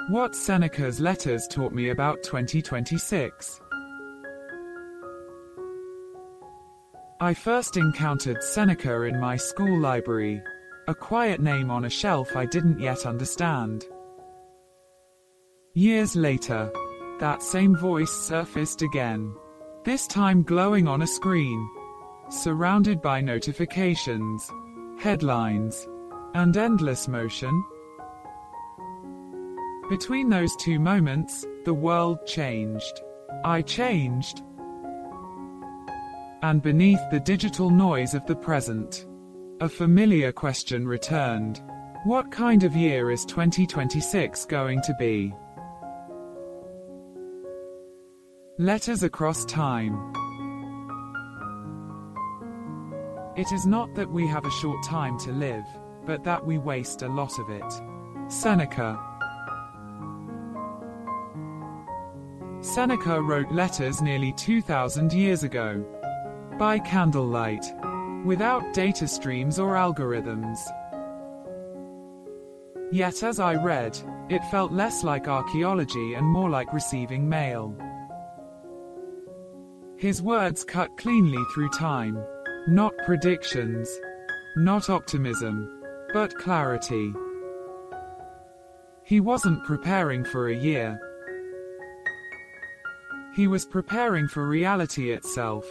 What Seneca's letters taught me about 2026. I first encountered Seneca in my school library, a quiet name on a shelf I didn't yet understand. Years later, that same voice surfaced again, this time glowing on a screen, surrounded by notifications, headlines, and endless motion. Between those two moments, the world changed. I changed. And beneath the digital noise of the present, a familiar question returned. What kind of year is 2026 going to be? Letters across time. It is not that we have a short time to live, but that we waste a lot of it. Seneca. Seneca wrote letters nearly 2,000 years ago. By candlelight. Without data streams or algorithms. Yet as I read, it felt less like archaeology and more like receiving mail. His words cut cleanly through time. Not predictions. Not optimism. But clarity. He wasn't preparing for a year. He was preparing for reality itself,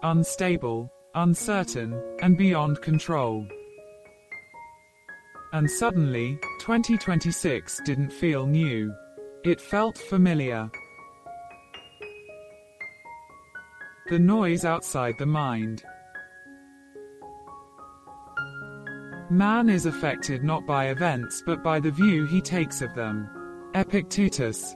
unstable, uncertain, and beyond control. And suddenly, 2026 didn't feel new. It felt familiar. The noise outside the mind. Man is affected not by events but by the view he takes of them. Epictetus.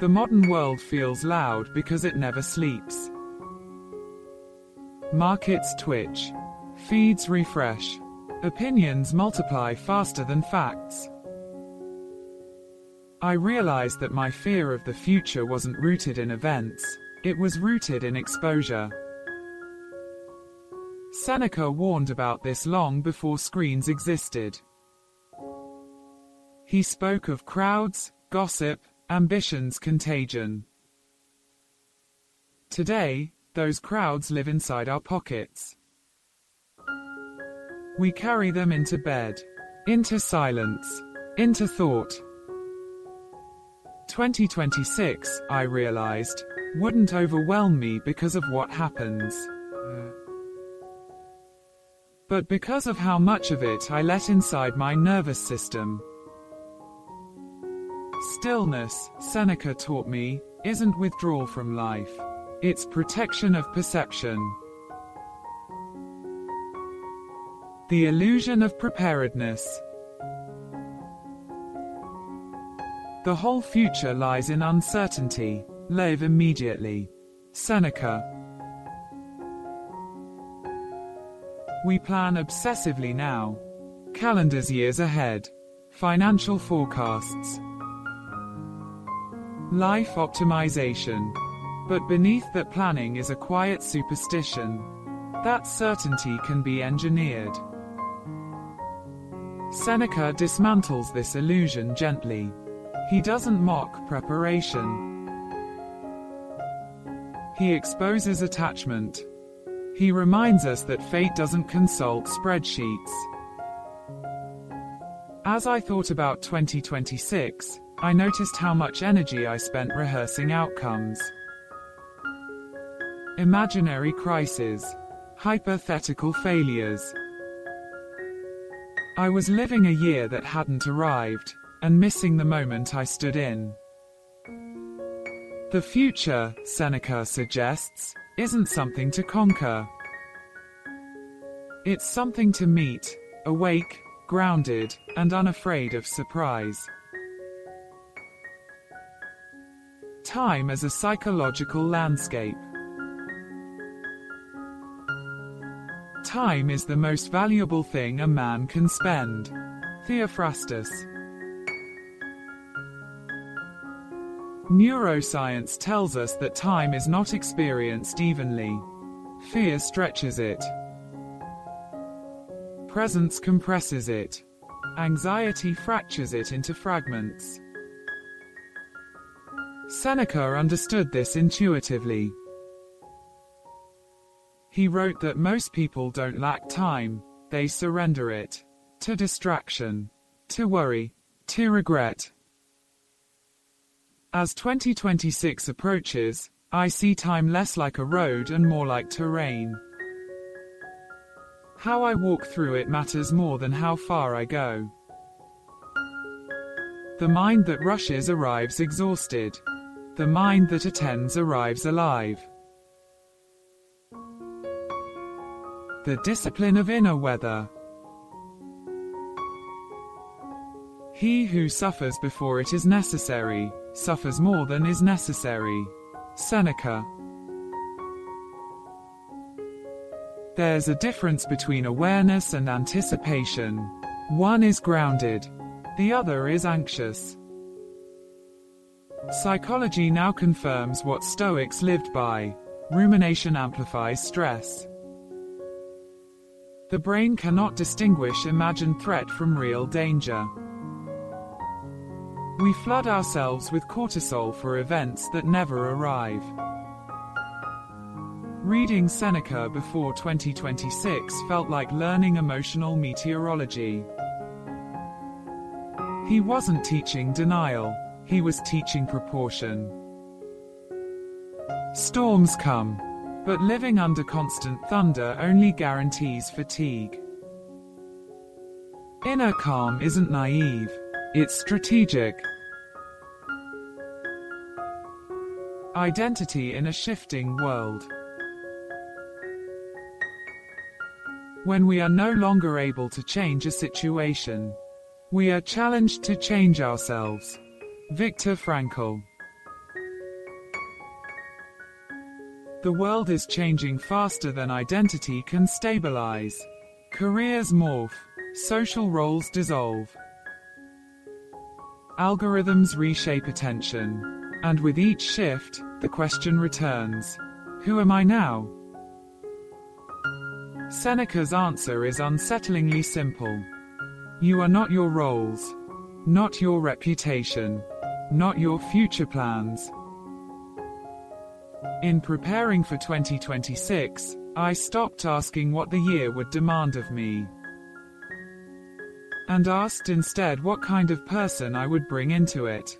The modern world feels loud because it never sleeps. Markets twitch. Feeds refresh. Opinions multiply faster than facts. I realized that my fear of the future wasn't rooted in events, it was rooted in exposure. Seneca warned about this long before screens existed. He spoke of crowds, gossip, ambition's contagion. Today, those crowds live inside our pockets. We carry them into bed, into silence, into thought. 2026, I realized, wouldn't overwhelm me because of what happens, but because of how much of it I let inside my nervous system. Stillness, Seneca taught me, isn't withdrawal from life. It's protection of perception. The illusion of preparedness. The whole future lies in uncertainty. Live immediately. Seneca. We plan obsessively now. Calendars years ahead. Financial forecasts. Life optimization. But beneath that planning is a quiet superstition. That certainty can be engineered. Seneca dismantles this illusion gently. He doesn't mock preparation. He exposes attachment. He reminds us that fate doesn't consult spreadsheets. As I thought about 2026, I noticed how much energy I spent rehearsing outcomes. Imaginary crises. Hypothetical failures. I was living a year that hadn't arrived, and missing the moment I stood in. The future, Seneca suggests, isn't something to conquer. It's something to meet, awake, grounded, and unafraid of surprise. Time as a psychological landscape. Time is the most valuable thing a man can spend. Theophrastus. Neuroscience tells us that time is not experienced evenly. Fear stretches it. Presence compresses it. Anxiety fractures it into fragments. Seneca understood this intuitively. He wrote that most people don't lack time, they surrender it to distraction, to worry, to regret. As 2026 approaches, I see time less like a road and more like terrain. How I walk through it matters more than how far I go. The mind that rushes arrives exhausted. The mind that attends arrives alive. The discipline of inner weather. He who suffers before it is necessary, suffers more than is necessary. Seneca. There's a difference between awareness and anticipation. One is grounded, the other is anxious. Psychology now confirms what Stoics lived by. Rumination amplifies stress. The brain cannot distinguish imagined threat from real danger. We flood ourselves with cortisol for events that never arrive. Reading Seneca before 2026 felt like learning emotional meteorology. He wasn't teaching denial, he was teaching proportion. Storms come, but living under constant thunder only guarantees fatigue. Inner calm isn't naive, it's strategic. Identity in a shifting world. When we are no longer able to change a situation, we are challenged to change ourselves. Viktor Frankl. The world is changing faster than identity can stabilize. Careers morph, social roles dissolve. Algorithms reshape attention, and with each shift, the question returns: who am I now? Seneca's answer is unsettlingly simple. You are not your roles, not your reputation, not your future plans. In preparing for 2026, I stopped asking what the year would demand of me, and asked instead what kind of person I would bring into it.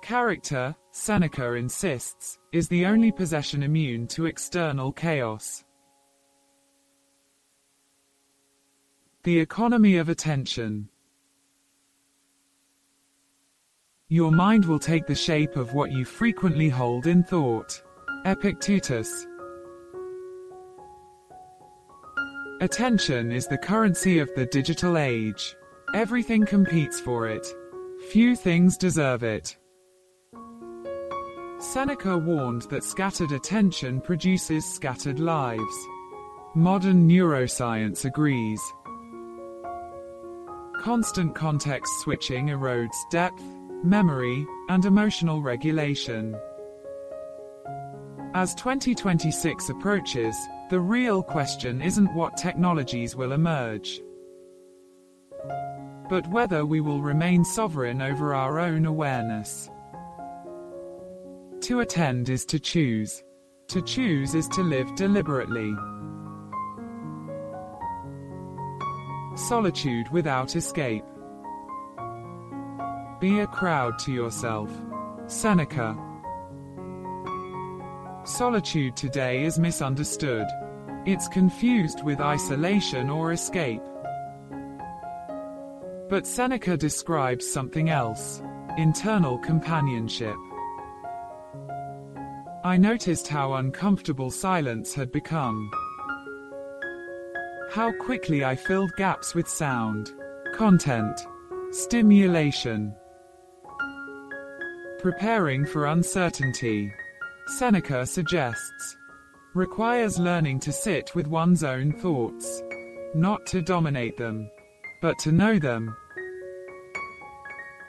Character, Seneca insists, is the only possession immune to external chaos. The economy of attention. Your mind will take the shape of what you frequently hold in thought. Epictetus. Attention is the currency of the digital age. Everything competes for it. Few things deserve it. Seneca warned that scattered attention produces scattered lives. Modern neuroscience agrees. Constant context switching erodes depth, memory, and emotional regulation. As 2026 approaches, the real question isn't what technologies will emerge, but whether we will remain sovereign over our own awareness. To attend is to choose. To choose is to live deliberately. Solitude without escape. Be a crowd to yourself. Seneca. Solitude today is misunderstood. It's confused with isolation or escape. But Seneca describes something else: internal companionship. I noticed how uncomfortable silence had become. How quickly I filled gaps with sound, content, stimulation. Preparing for uncertainty, Seneca suggests, requires learning to sit with one's own thoughts, not to dominate them, but to know them.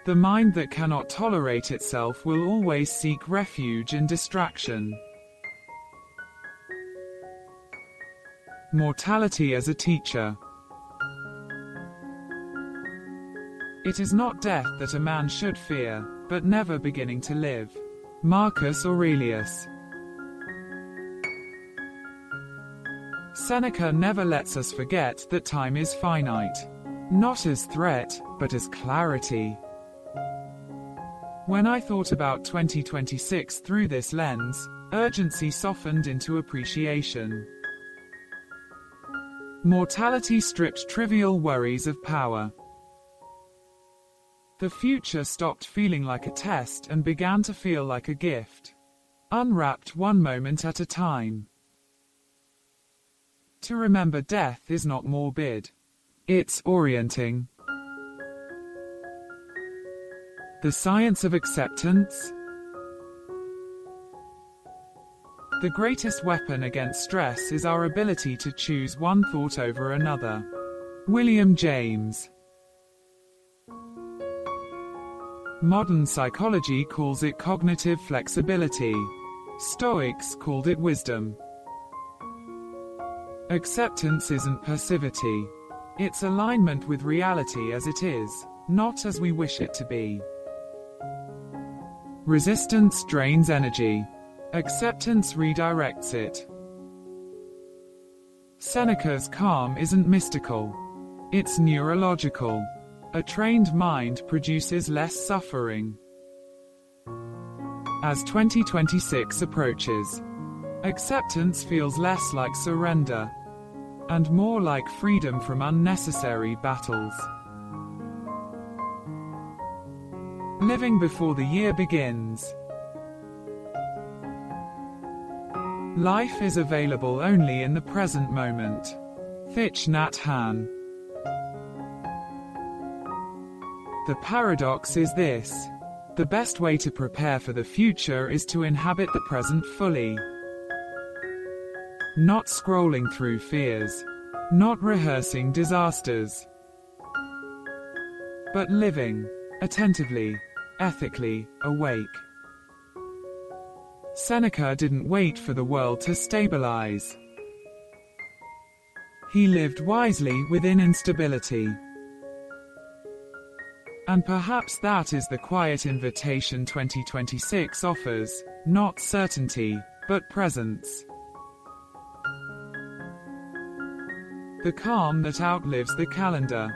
The mind that cannot tolerate itself will always seek refuge in distraction. Mortality as a teacher. It is not death that a man should fear, but never beginning to live. Marcus Aurelius. Seneca never lets us forget that time is finite. Not as threat, but as clarity. When I thought about 2026 through this lens, urgency softened into appreciation. Mortality stripped trivial worries of power. The future stopped feeling like a test and began to feel like a gift. Unwrapped one moment at a time. To remember death is not morbid. It's orienting. The science of acceptance. The greatest weapon against stress is our ability to choose one thought over another. William James. Modern psychology calls it cognitive flexibility. Stoics called it wisdom. Acceptance isn't passivity. It's alignment with reality as it is, not as we wish it to be. Resistance drains energy. Acceptance redirects it. Seneca's calm isn't mystical. It's neurological. A trained mind produces less suffering. As 2026 approaches, acceptance feels less like surrender, and more like freedom from unnecessary battles. Living before the year begins. Life is available only in the present moment. Thich Nhat Hanh. The paradox is this. The best way to prepare for the future is to inhabit the present fully. Not scrolling through fears. Not rehearsing disasters. But living, attentively, ethically, awake. Seneca didn't wait for the world to stabilize. He lived wisely within instability. And perhaps that is the quiet invitation 2026 offers, not certainty, but presence. The calm that outlives the calendar.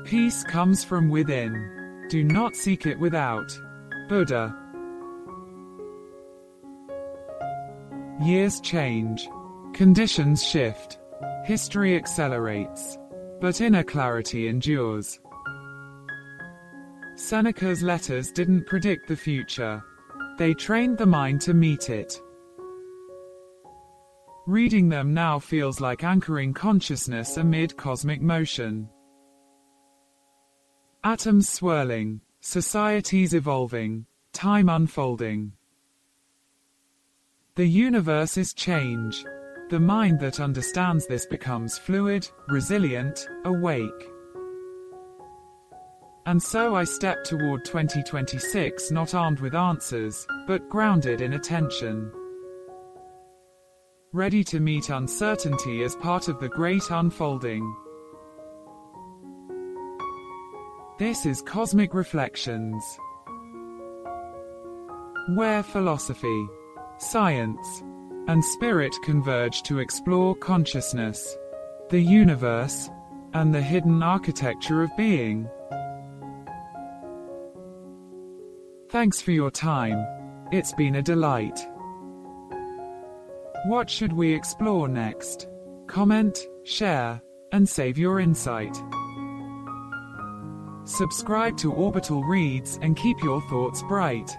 Peace comes from within. Do not seek it without. Buddha. Years change. Conditions shift. History accelerates. But inner clarity endures. Seneca's letters didn't predict the future. They trained the mind to meet it. Reading them now feels like anchoring consciousness amid cosmic motion. Atoms swirling, societies evolving, time unfolding. The universe is change. The mind that understands this becomes fluid, resilient, awake. And so I step toward 2026 not armed with answers, but grounded in attention. Ready to meet uncertainty as part of the great unfolding. This is Cosmic Reflections, where philosophy, science, and spirit converge to explore consciousness, the universe, and the hidden architecture of being. Thanks for your time. It's been a delight. What should we explore next? Comment, share, and save your insight. Subscribe to Orbital Reads and keep your thoughts bright.